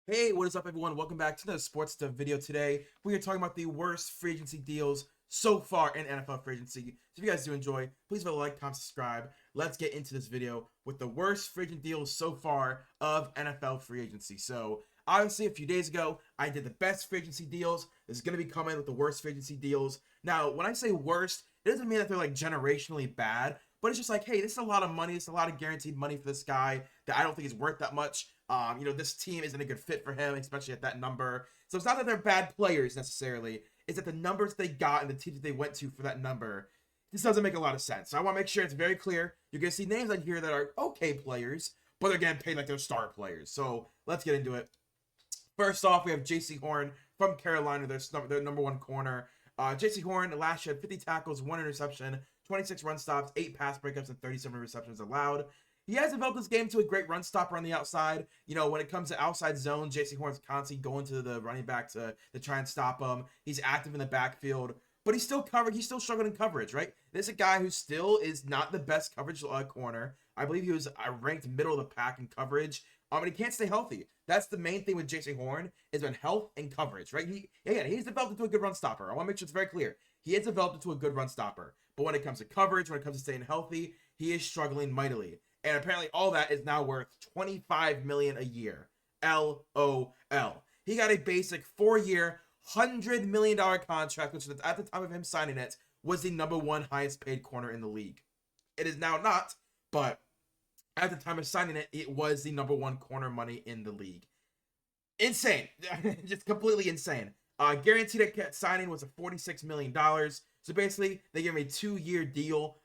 Hey, what is up, everyone? Welcome back to the Sports Stuff video. Today, we are talking about the worst free agency deals so far in NFL free agency. So if you guys do enjoy, please leave a like, comment, subscribe. Let's get into this video with the worst free agent deals so far of NFL free agency. So obviously, a few days ago, I did the best free agency deals. This is going to be coming with the worst free agency deals. Now, when I say worst, it doesn't mean that they're like generationally bad, but it's just like, hey, this is a lot of money. It's a lot of guaranteed money for this guy that I don't think is worth that much. This team isn't a good fit for him, especially at that number. So it's not that they're bad players necessarily. It's that the numbers they got and the teams that they went to for that number, this doesn't make a lot of sense. So I want to make sure it's very clear. You're going to see names on here that are okay players, but they're getting paid like they're star players. So let's get into it. First off, we have J.C. Horn from Carolina, their number one corner. J.C. Horn last year had 50 tackles, 1 interception, 26 run stops, 8 pass breakups, and 37 receptions allowed. He has developed this game to a great run stopper on the outside. When it comes to outside zone, J.C. Horn's constantly going to the running back to try and stop him. He's active in the backfield, but he's still covered. He's still struggling in coverage, right? This is a guy who still is not the best coverage corner. I believe he was ranked middle of the pack in coverage. And he can't stay healthy. That's the main thing with J.C. Horn is been health and coverage, right? He's developed into a good run stopper. I want to make sure it's very clear. He has developed into a good run stopper. But when it comes to coverage, when it comes to staying healthy, he is struggling mightily. And apparently all that is now worth $25 million a year. LOL. He got a basic 4-year, $100 million contract, which at the time of him signing it was the number one highest paid corner in the league. It is now not, but at the time of signing it, it was the number one corner money in the league. Insane. Just completely insane. Guaranteed signing was a $46 million. So basically, they give him a 2-year deal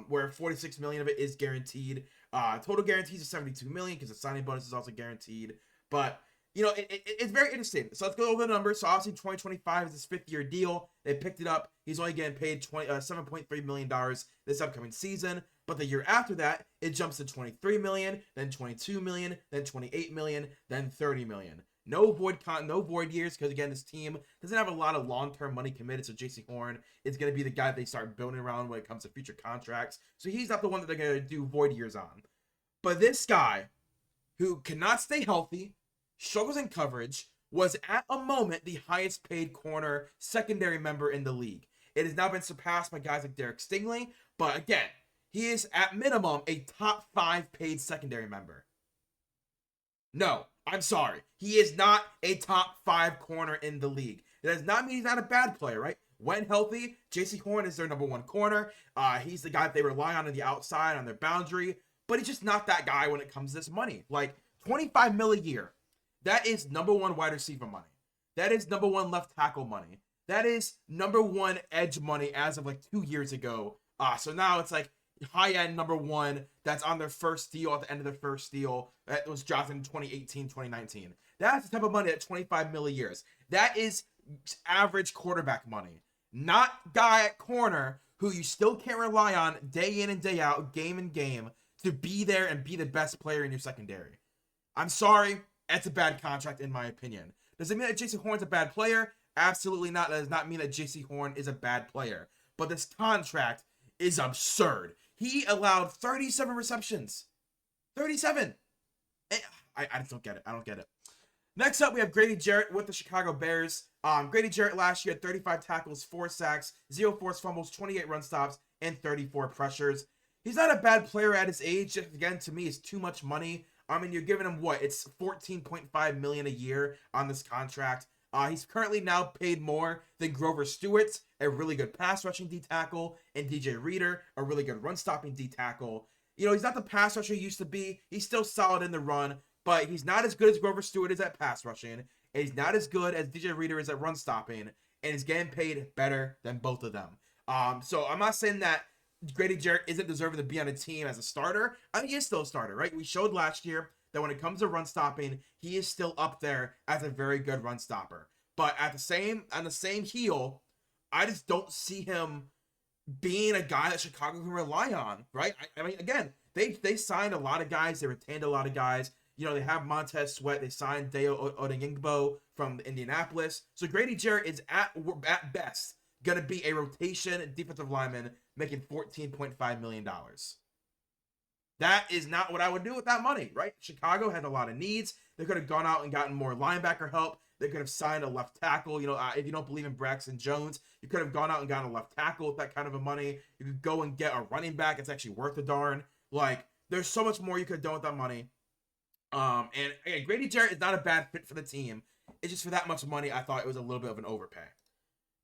where $46 million of it is guaranteed. Total guarantees are $72 million because the signing bonus is also guaranteed. But, it's very interesting. So let's go over the numbers. So obviously, 2025 is his 5th-year deal. They picked it up. He's only getting paid $7.3 million this upcoming season. But the year after that, it jumps to $23 million, then $22 million, then $28 million, then $30 million. No void years, because again, this team doesn't have a lot of long-term money committed. So J.C. Horn is going to be the guy they start building around when it comes to future contracts. So he's not the one that they're going to do void years on. But this guy, who cannot stay healthy, struggles in coverage, was at a moment the highest paid corner secondary member in the league. It has now been surpassed by guys like Derek Stingley, but again, he is at minimum a top 5 paid secondary member. No, I'm sorry. He is not a top 5 corner in the league. That does not mean he's not a bad player, right? When healthy, J.C. Horn is their number one corner. He's the guy that they rely on the outside, on their boundary. But he's just not that guy when it comes to this money. Like, $25 million a year. That is number one wide receiver money. That is number one left tackle money. That is number one edge money as of like 2 years ago. So now it's like, high-end number one that's on their first deal at the end of their first deal that was drafted in 2018, 2019. That's the type of money at $25 million a year. That is average quarterback money. Not guy at corner who you still can't rely on day in and day out, game in game, to be there and be the best player in your secondary. I'm sorry, that's a bad contract in my opinion. Does it mean that J.C. Horn's a bad player? Absolutely not. That does not mean that J.C. Horn is a bad player. But this contract is absurd. He allowed 37 receptions. 37. I just don't get it. I don't get it. Next up, we have Grady Jarrett with the Chicago Bears. Grady Jarrett last year had 35 tackles, 4 sacks, 0 forced fumbles, 28 run stops, and 34 pressures. He's not a bad player at his age. Again, to me, it's too much money. I mean, you're giving him what? It's $14.5 million a year on this contract. He's currently now paid more than Grover Stewart, a really good pass rushing D tackle, and DJ Reader, a really good run stopping D tackle. He's not the pass rusher he used to be. He's still solid in the run, but he's not as good as Grover Stewart is at pass rushing, and he's not as good as DJ Reader is at run stopping, and he's getting paid better than both of them. So I'm not saying that Grady Jarrett isn't deserving to be on a team as a starter. I mean, he is still a starter, right? We showed last year that when it comes to run stopping, he is still up there as a very good run stopper. But on the same heel, I just don't see him being a guy that Chicago can rely on, right? I mean, again, they signed a lot of guys, they retained a lot of guys. They have Montez Sweat, they signed Deo Odeyingbo from Indianapolis. So Grady Jarrett is at best going to be a rotation defensive lineman making $14.5 million. That is not what I would do with that money, right? Chicago had a lot of needs. They could have gone out and gotten more linebacker help. They could have signed a left tackle. If you don't believe in Braxton Jones, you could have gone out and gotten a left tackle with that kind of a money. You could go and get a running back. It's actually worth a darn. Like, there's so much more you could have done with that money. And again, Grady Jarrett is not a bad fit for the team. It's just for that much money, I thought it was a little bit of an overpay.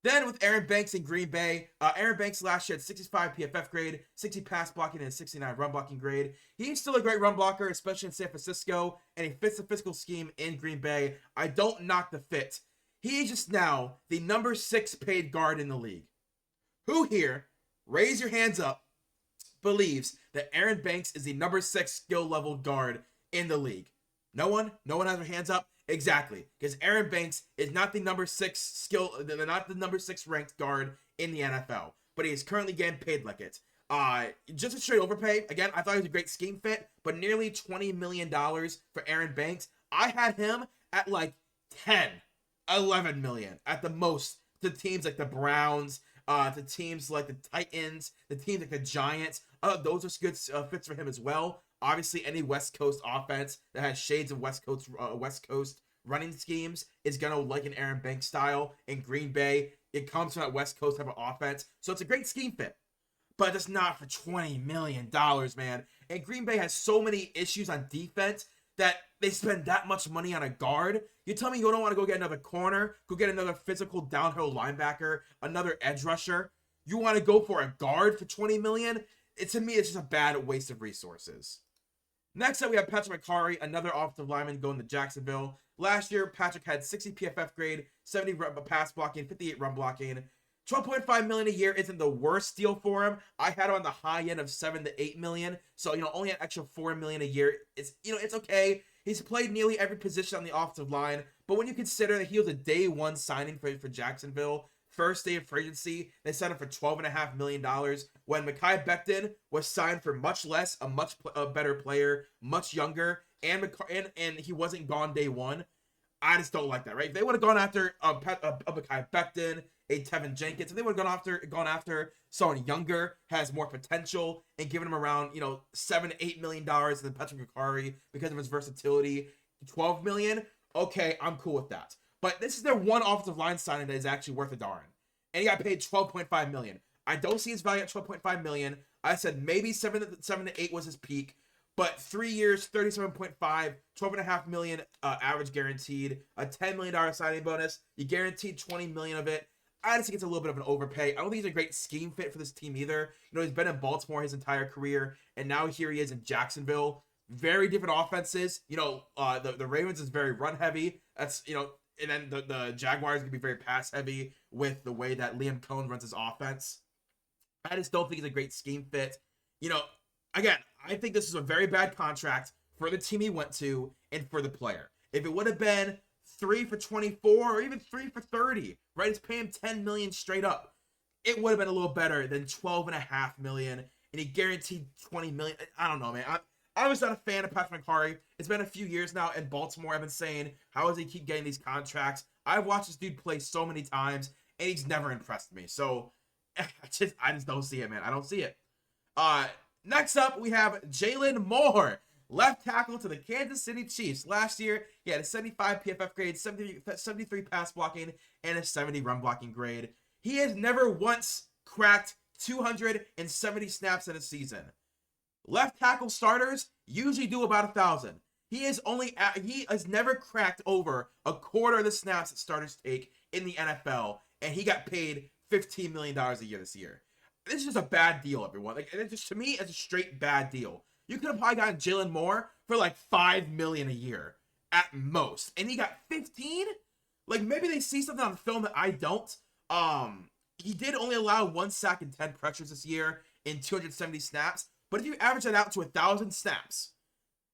Then with Aaron Banks in Green Bay, Aaron Banks last year had 65 PFF grade, 60 pass blocking, and 69 run blocking grade. He's still a great run blocker, especially in San Francisco, and he fits the physical scheme in Green Bay. I don't knock the fit. He's just now the number 6 paid guard in the league. Who here, raise your hands up, believes that Aaron Banks is the number 6 skill level guard in the league? No one? No one has their hands up? Exactly, because Aaron Banks is not the number 6 not the number 6 ranked guard in the NFL, but he is currently getting paid like it. Just a straight overpay. Again, I thought he was a great scheme fit, but nearly $20 million for Aaron Banks. I had him at like 10, 11 million at the most to teams like the Browns, to teams like the Titans, the teams like the Giants. Those are good fits for him as well. Obviously, any West Coast offense that has shades of West Coast running schemes is gonna like an Aaron Banks style. In Green Bay, it comes from that West Coast type of offense, so it's a great scheme fit. But it's not for $20 million, man. And Green Bay has so many issues on defense that they spend that much money on a guard. You tell me you don't want to go get another corner, go get another physical downhill linebacker, another edge rusher. You want to go for a guard for $20 million? To me, it's just a bad waste of resources. Next up, we have Patrick McCarry, another offensive lineman going to Jacksonville. Last year, Patrick had 60 PFF grade, 70 pass blocking, 58 run blocking. $12.5 million a year isn't the worst deal for him. I had him on the high end of $7 to $8 million, so only an extra $4 million a year. It's okay. He's played nearly every position on the offensive line, but when you consider that he was a day one signing for Jacksonville, first day of free agency, they signed him for $12.5 million. When Mekhi Becton was signed for much less, a much better player, much younger, and he wasn't gone day one. I just don't like that, right? If they would have gone after Mekhi Becton, a Tevin Jenkins, if they would have gone after someone younger, has more potential, and given him around $7 to $8 million than Patrick McCarry because of his versatility, $12 million, okay, I'm cool with that. But this is their one offensive line signing that is actually worth a darn. And he got paid $12.5 million. I don't see his value at $12.5 million. I said maybe 7 to 8 was his peak. But 3 years, $37.5, $12.5 million average guaranteed, a $10 million signing bonus. You guaranteed $20 million of it. I just think it's a little bit of an overpay. I don't think he's a great scheme fit for this team either. He's been in Baltimore his entire career, and now here he is in Jacksonville. Very different offenses. The Ravens is very run heavy. That's and then the Jaguars can be very pass heavy with the way that Liam Cohen runs his offense. I just don't think he's a great scheme fit. Again, I think this is a very bad contract for the team he went to and for the player. If it would have been 3 for 24 or even 3 for 30, right? It's paying him $10 million straight up. It would have been a little better than $12.5 million, and he guaranteed $20 million. I don't know, man. I was not a fan of Patrick McCarry. It's been a few years now in Baltimore. I've been saying, how does he keep getting these contracts? I've watched this dude play so many times, and he's never impressed me. So I just don't see it, man. I don't see it. Next up, we have Jalen Moore, left tackle to the Kansas City Chiefs. Last year, he had a 75 PFF grade, 73 pass blocking, and a 70 run blocking grade. He has never once cracked 270 snaps in a season. Left tackle starters usually do about 1,000. He has never cracked over a quarter of the snaps that starters take in the NFL, and he got paid $15 million a year this year. This is just a bad deal, everyone. To me, it's a straight bad deal. You could have probably gotten Jalen Moore for like $5 million a year at most, and he got 15. Maybe they see something on film that I don't. He did only allow 1 sack and 10 pressures this year in 270 snaps. But if you average that out to 1,000 snaps,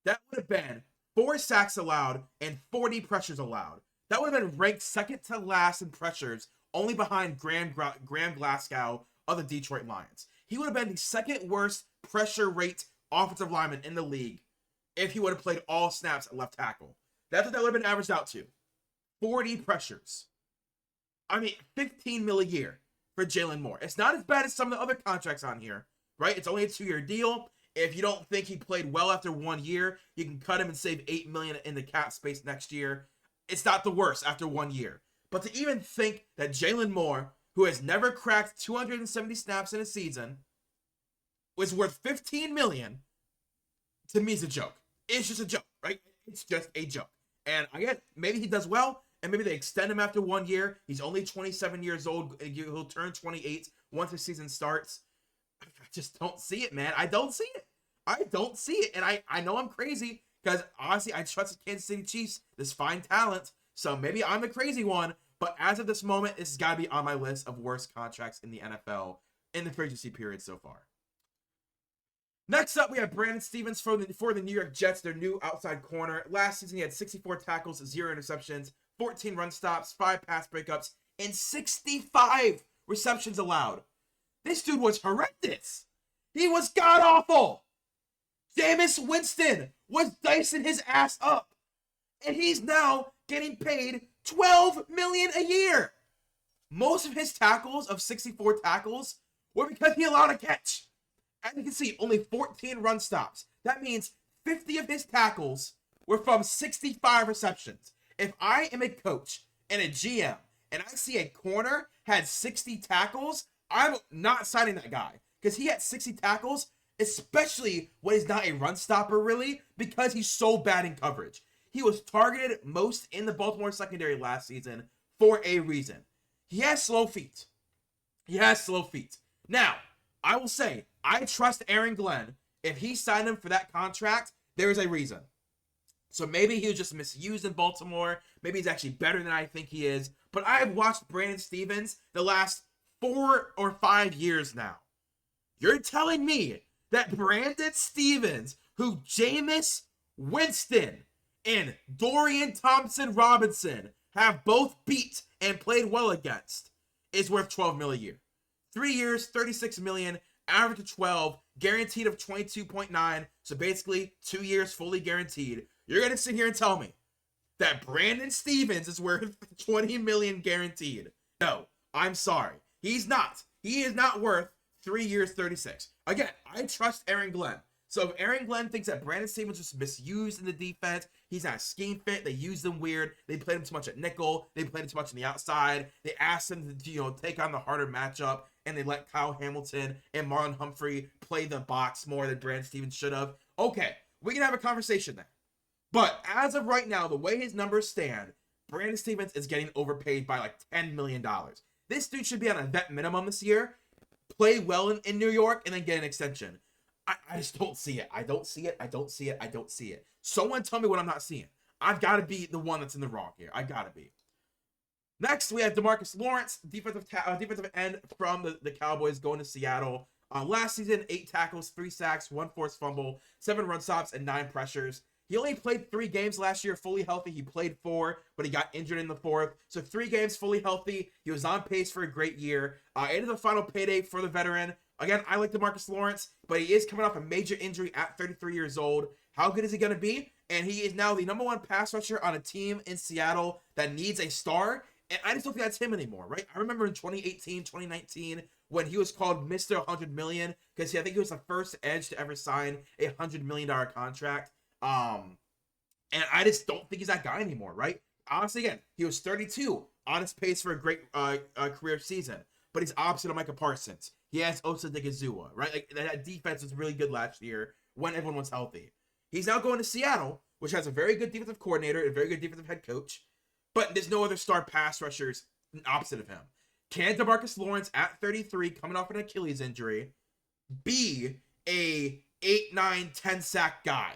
that would have been 4 sacks allowed and 40 pressures allowed. That would have been ranked second to last in pressures, only behind Graham Glasgow of the Detroit Lions. He would have been the second worst pressure rate offensive lineman in the league if he would have played all snaps at left tackle. That's what that would have been averaged out to. 40 pressures. I mean, $15 million a year for Jalen Moore. It's not as bad as some of the other contracts on here, right? It's only a 2-year deal. If you don't think he played well after 1 year, you can cut him and save $8 million in the cap space next year. It's not the worst after 1 year. But to even think that Jalen Moore, who has never cracked 270 snaps in a season, was worth $15 million, to me is a joke. It's just a joke, right? It's just a joke. And I guess maybe he does well, and maybe they extend him after 1 year. He's only 27 years old. He'll turn 28 once the season starts. I just don't see it, man. I don't see it. I don't see it. And I know I'm crazy because honestly, I trust the Kansas City Chiefs, this fine talent. So maybe I'm the crazy one. But as of this moment, this has got to be on my list of worst contracts in the NFL in the free agency period so far. Next up, we have Brandon Stephens for the New York Jets, their new outside corner. Last season, he had 64 tackles, 0 interceptions, 14 run stops, 5 pass breakups, and 65 receptions allowed. This dude was horrendous. He was god-awful. Jameis Winston was dicing his ass up. And he's now getting paid $12 million a year. Most of his tackles, of 64 tackles, were because he allowed a catch. As you can see, only 14 run stops. That means 50 of his tackles were from 65 receptions. If I am a coach and a GM and I see a corner had 60 tackles, I'm not signing that guy because he had 60 tackles, especially when he's not a run stopper really, because he's so bad in coverage. He was targeted most in the Baltimore secondary last season for a reason. He has slow feet. Now, I will say, I trust Aaron Glenn. If he signed him for that contract, there is a reason. So maybe he was just misused in Baltimore. Maybe he's actually better than I think he is. But I have watched Brandon Stephens the last 4 or 5 years now. You're telling me that Brandon Stephens, who Jameis Winston and Dorian Thompson-Robinson have both beat and played well against, is worth $12 million a year. 3 years, $36 million, average of 12, guaranteed of 22.9. So basically 2 years fully guaranteed. You're going to sit here and tell me that Brandon Stephens is worth $20 million guaranteed. No, I'm sorry. He's not. He is not worth 3 years, 36. Again, I trust Aaron Glenn. So if Aaron Glenn thinks that Brandon Stephens was misused in the defense, he's not scheme fit, they used him weird, they played him too much at nickel, they played him too much on the outside, they asked him to, take on the harder matchup, and they let Kyle Hamilton and Marlon Humphrey play the box more than Brandon Stephens should have. Okay, we can have a conversation there. But as of right now, the way his numbers stand, Brandon Stephens is getting overpaid by like $10 million. This dude should be on a vet minimum this year, play well in New York, and then get an extension. I just don't see it. I don't see it. Someone tell me what I'm not seeing. I've got to be the one that's in the wrong here. I got to be. Next, we have DeMarcus Lawrence, defensive end from the Cowboys, going to Seattle. Last season, 8 tackles, 3 sacks, 1 forced fumble, 7 run stops, and 9 pressures. He only played 3 games last year fully healthy. He played 4, but he got injured in the 4th. So 3 games fully healthy. He was on pace for a great year. Into the final payday for the veteran. Again, I like DeMarcus Lawrence, but he is coming off a major injury at 33 years old. How good is he going to be? And he is now the #1 pass rusher on a team in Seattle that needs a star. And I just don't think that's him anymore, right? I remember in 2018, 2019, when he was called Mr. $100 million, because I think he was the first edge to ever sign a $100 million contract. And I just don't think he's that guy anymore, right? Honestly, again, he was 32, on his pace for a great career season. But he's opposite of Micah Parsons. He has Osa Digizua, right? Like, that defense was really good last year when everyone was healthy. He's now going to Seattle, which has a very good defensive coordinator, a very good defensive head coach, but there's no other star pass rushers opposite of him. Can DeMarcus Lawrence at 33, coming off an Achilles injury, be a 8, 9, 10 sack guy?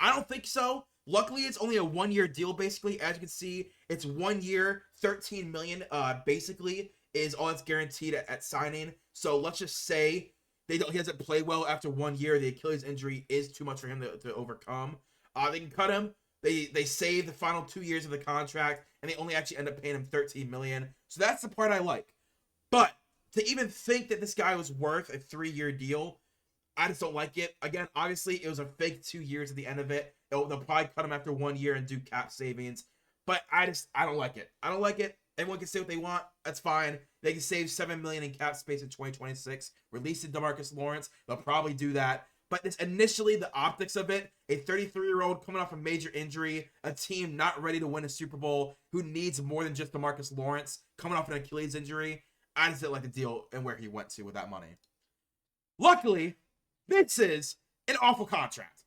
I don't think so. Luckily, it's only a 1-year deal, basically. As you can see, it's 1 year, $13 million, basically, is all that's guaranteed at signing. So let's just say he doesn't play well after 1 year. The Achilles injury is too much for him to overcome. They can cut him. They save the final 2 years of the contract, and they only actually end up paying him $13 million. So that's the part I like. But to even think that this guy was worth a 3-year deal, I just don't like it. Again, obviously, it was a fake 2 years at the end of it. They'll probably cut him after 1 year and do cap savings. But I don't like it. I don't like it. Everyone can say what they want. That's fine. They can save $7 million in cap space in 2026. Release DeMarcus Lawrence. They'll probably do that. but it's initially the optics of it. A 33-year-old coming off a major injury, a team not ready to win a Super Bowl, who needs more than just DeMarcus Lawrence coming off an Achilles injury. I just didn't like the deal and where he went to with that money. Luckily, this is an awful contract.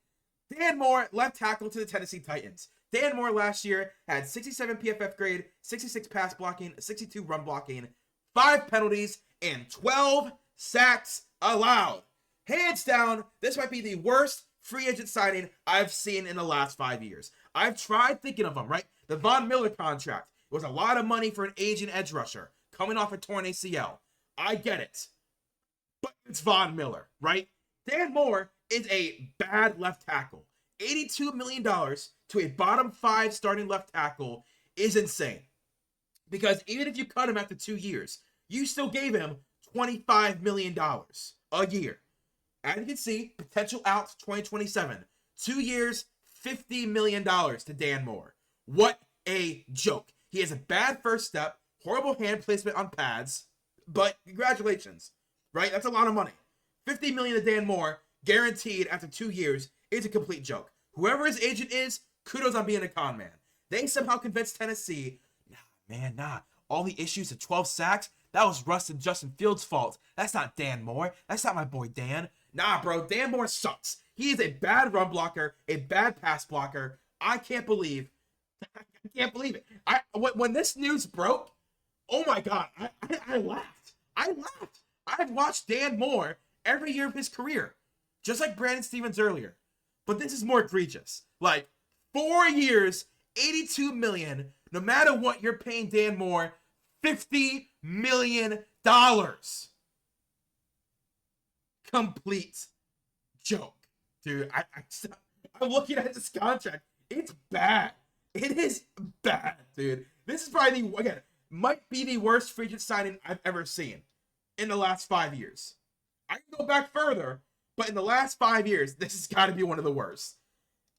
Dan Moore, left tackle to the Tennessee Titans. Dan Moore last year had 67 PFF grade, 66 pass blocking, 62 run blocking, 5 penalties, and 12 sacks allowed. Hands down, this might be the worst free agent signing I've seen in the last 5 years. I've tried thinking of them, right? The Von Miller contract was a lot of money for an aging edge rusher coming off a torn ACL. I get it. But it's Von Miller, right? Dan Moore is a bad left tackle. $82 million to a bottom 5 starting left tackle is insane. Because even if you cut him after 2 years, you still gave him $25 million a year. As you can see, potential out to 2027. 2 years, $50 million to Dan Moore. What a joke. He has a bad first step, horrible hand placement on pads, but congratulations, right? That's a lot of money. $50 million to Dan Moore, guaranteed after 2 years, is a complete joke. Whoever his agent is, kudos on being a con man. They somehow convinced Tennessee, nah. All the issues of 12 sacks, that was Russ and Justin Fields' fault. That's not Dan Moore. That's not my boy Dan. Nah, bro, Dan Moore sucks. He is a bad run blocker, a bad pass blocker. I can't believe it. When this news broke, oh my God, I laughed. I've watched Dan Moore every year of his career, just like Brandon Stevens earlier. But this is more egregious. Like, 4 years, $82 million. No matter what, you're paying Dan Moore $50 million. Complete joke, dude. I'm looking at this contract. It's bad. It is bad, dude. This is probably might be the worst free agent signing I've ever seen in the last 5 years. I can go back further, but in the last 5 years, this has got to be one of the worst.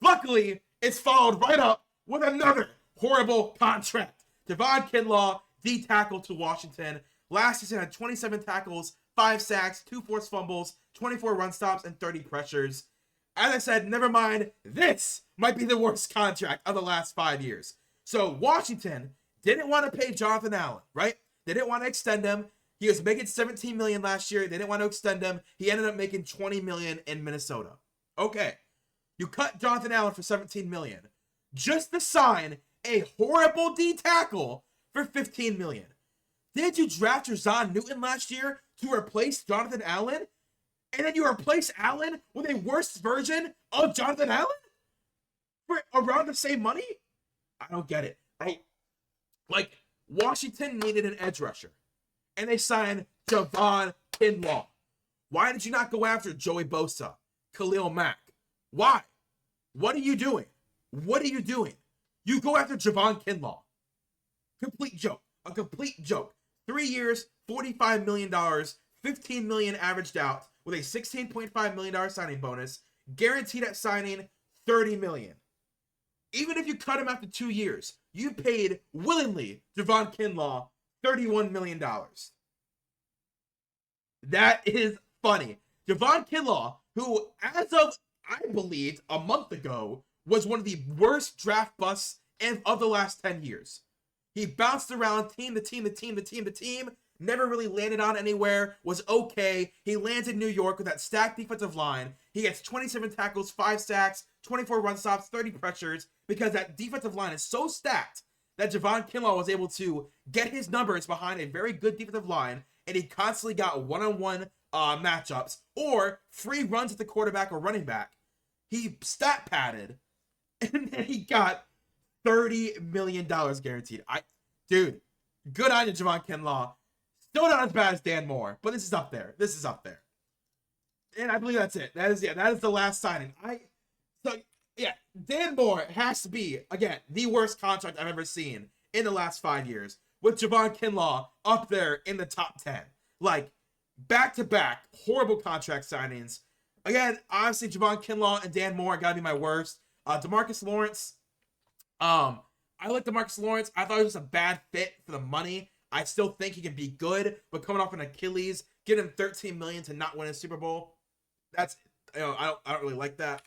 Luckily, it's followed right up with another horrible contract. Javon Kinlaw, D tackle to Washington. Last season had 27 tackles, 5 sacks, 2 forced fumbles, 24 run stops, and 30 pressures. As I said, never mind, this might be the worst contract of the last 5 years. So Washington didn't want to pay Jonathan Allen, right? They didn't want to extend him. He was making $17 million last year. They didn't want to extend him. He ended up making $20 million in Minnesota. Okay, you cut Jonathan Allen for $17 million just to sign a horrible D tackle for $15 million. Did you draft Razan Newton last year to replace Jonathan Allen? And then you replace Allen with a worse version of Jonathan Allen for around the same money? I don't get it. Washington needed an edge rusher, and they signed Javon Kinlaw. Why did you not go after Joey Bosa, Khalil Mack? Why? What are you doing? You go after Javon Kinlaw. Complete joke. A complete joke. 3 years, $45 million, $15 million averaged out with a $16.5 million signing bonus, guaranteed at signing $30 million. Even if you cut him after 2 years, you paid willingly Javon Kinlaw $31 million. That is funny. Javon Kinlaw, who as of, I believed, a month ago, was one of the worst draft busts of the last 10 years. He bounced around team to team, never really landed on anywhere, was okay. He lands in New York with that stacked defensive line. He gets 27 tackles, 5 sacks, 24 run stops, 30 pressures, because that defensive line is so stacked that Javon Kinlaw was able to get his numbers behind a very good defensive line, and he constantly got one-on-one matchups or free runs at the quarterback or running back. He stat padded, and then he got $30 million guaranteed. Dude, good on you, Javon Kinlaw. Still not as bad as Dan Moore, but this is up there. And I believe that's it. That is the last signing. Dan Moore has to be, again, the worst contract I've ever seen in the last 5 years, with Javon Kinlaw up there in the top 10. Like, back-to-back horrible contract signings. Again, honestly, Javon Kinlaw and Dan Moore gotta be my worst. DeMarcus Lawrence, I like DeMarcus Lawrence. I thought he was just a bad fit for the money. I still think he can be good, but coming off an Achilles, get him $13 million to not win a Super Bowl, that's I don't really like that.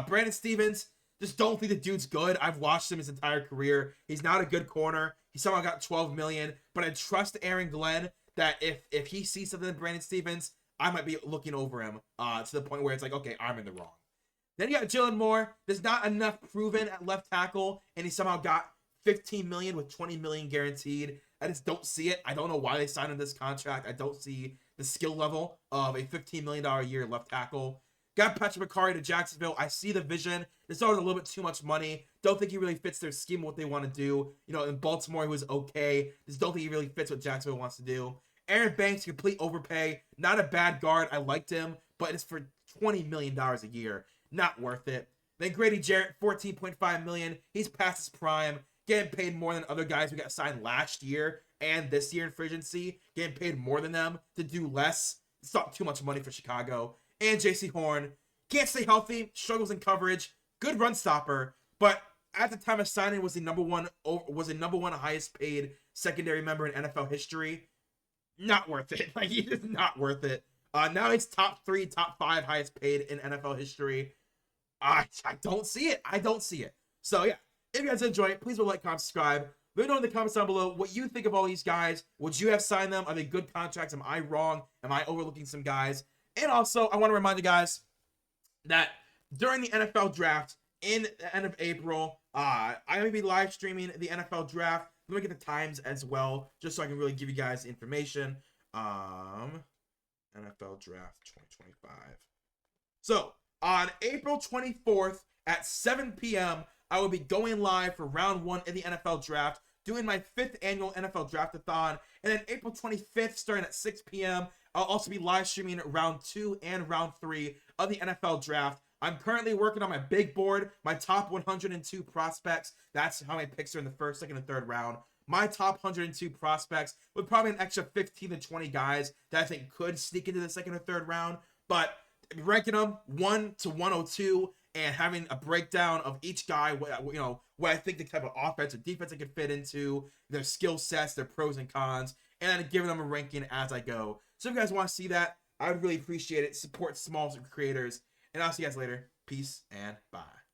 Brandon Stevens, just don't think the dude's good. I've watched him his entire career. He's not a good corner. He somehow got 12 million, but I trust Aaron Glenn that if he sees something in Brandon Stevens, I might be looking over him to the point where it's like, okay, I'm in the wrong. Then you got Jalen Moore. There's not enough proven at left tackle, and he somehow got 15 million with 20 million guaranteed. I just don't see it. I don't know why they signed him this contract. I don't see the skill level of a $15 million a year left tackle. Got Patrick McCarry to Jacksonville. I see the vision. It's always a little bit too much money. Don't think he really fits their scheme, what they want to do. You know, in Baltimore, he was okay. Just don't think he really fits what Jacksonville wants to do. Aaron Banks, complete overpay. Not a bad guard. I liked him, but it's for $20 million a year. Not worth it. Then Grady Jarrett, $14.5 million. He's past his prime. Getting paid more than other guys who got signed last year and this year in free agency. Getting paid more than them to do less. It's not too much money for Chicago. And JC Horn, can't stay healthy, struggles in coverage, good run stopper, but at the time of signing was the number one highest paid secondary member in NFL history. Not worth it. Like, he is not worth it. Now he's top 3, top 5 highest paid in NFL history. I don't see it. I don't see it. So yeah, if you guys enjoy it, please like, comment, subscribe. Let me know in the comments down below what you think of all these guys. Would you have signed them? Are they good contracts? Am I wrong? Am I overlooking some guys? And also, I want to remind you guys that during the NFL draft in the end of April, I'm going to be live streaming the NFL draft. Let me get the times as well, just so I can really give you guys information. NFL draft 2025. So, on April 24th at 7 p.m., I will be going live for round 1 in the NFL draft, doing my 5th annual NFL Draft-a-thon. And then April 25th, starting at 6 p.m., I'll also be live streaming round 2 and round 3 of the NFL draft. I'm currently working on my big board, my top 102 prospects. That's how many picks are in the first, second, and third round. My top 102 prospects with probably an extra 15 to 20 guys that I think could sneak into the second or third round. But ranking them 1 to 102 and having a breakdown of each guy, what I think the type of offense or defense they could fit into, their skill sets, their pros and cons, and then giving them a ranking as I go. So if you guys want to see that, I would really appreciate it. Support small creators. And I'll see you guys later. Peace and bye.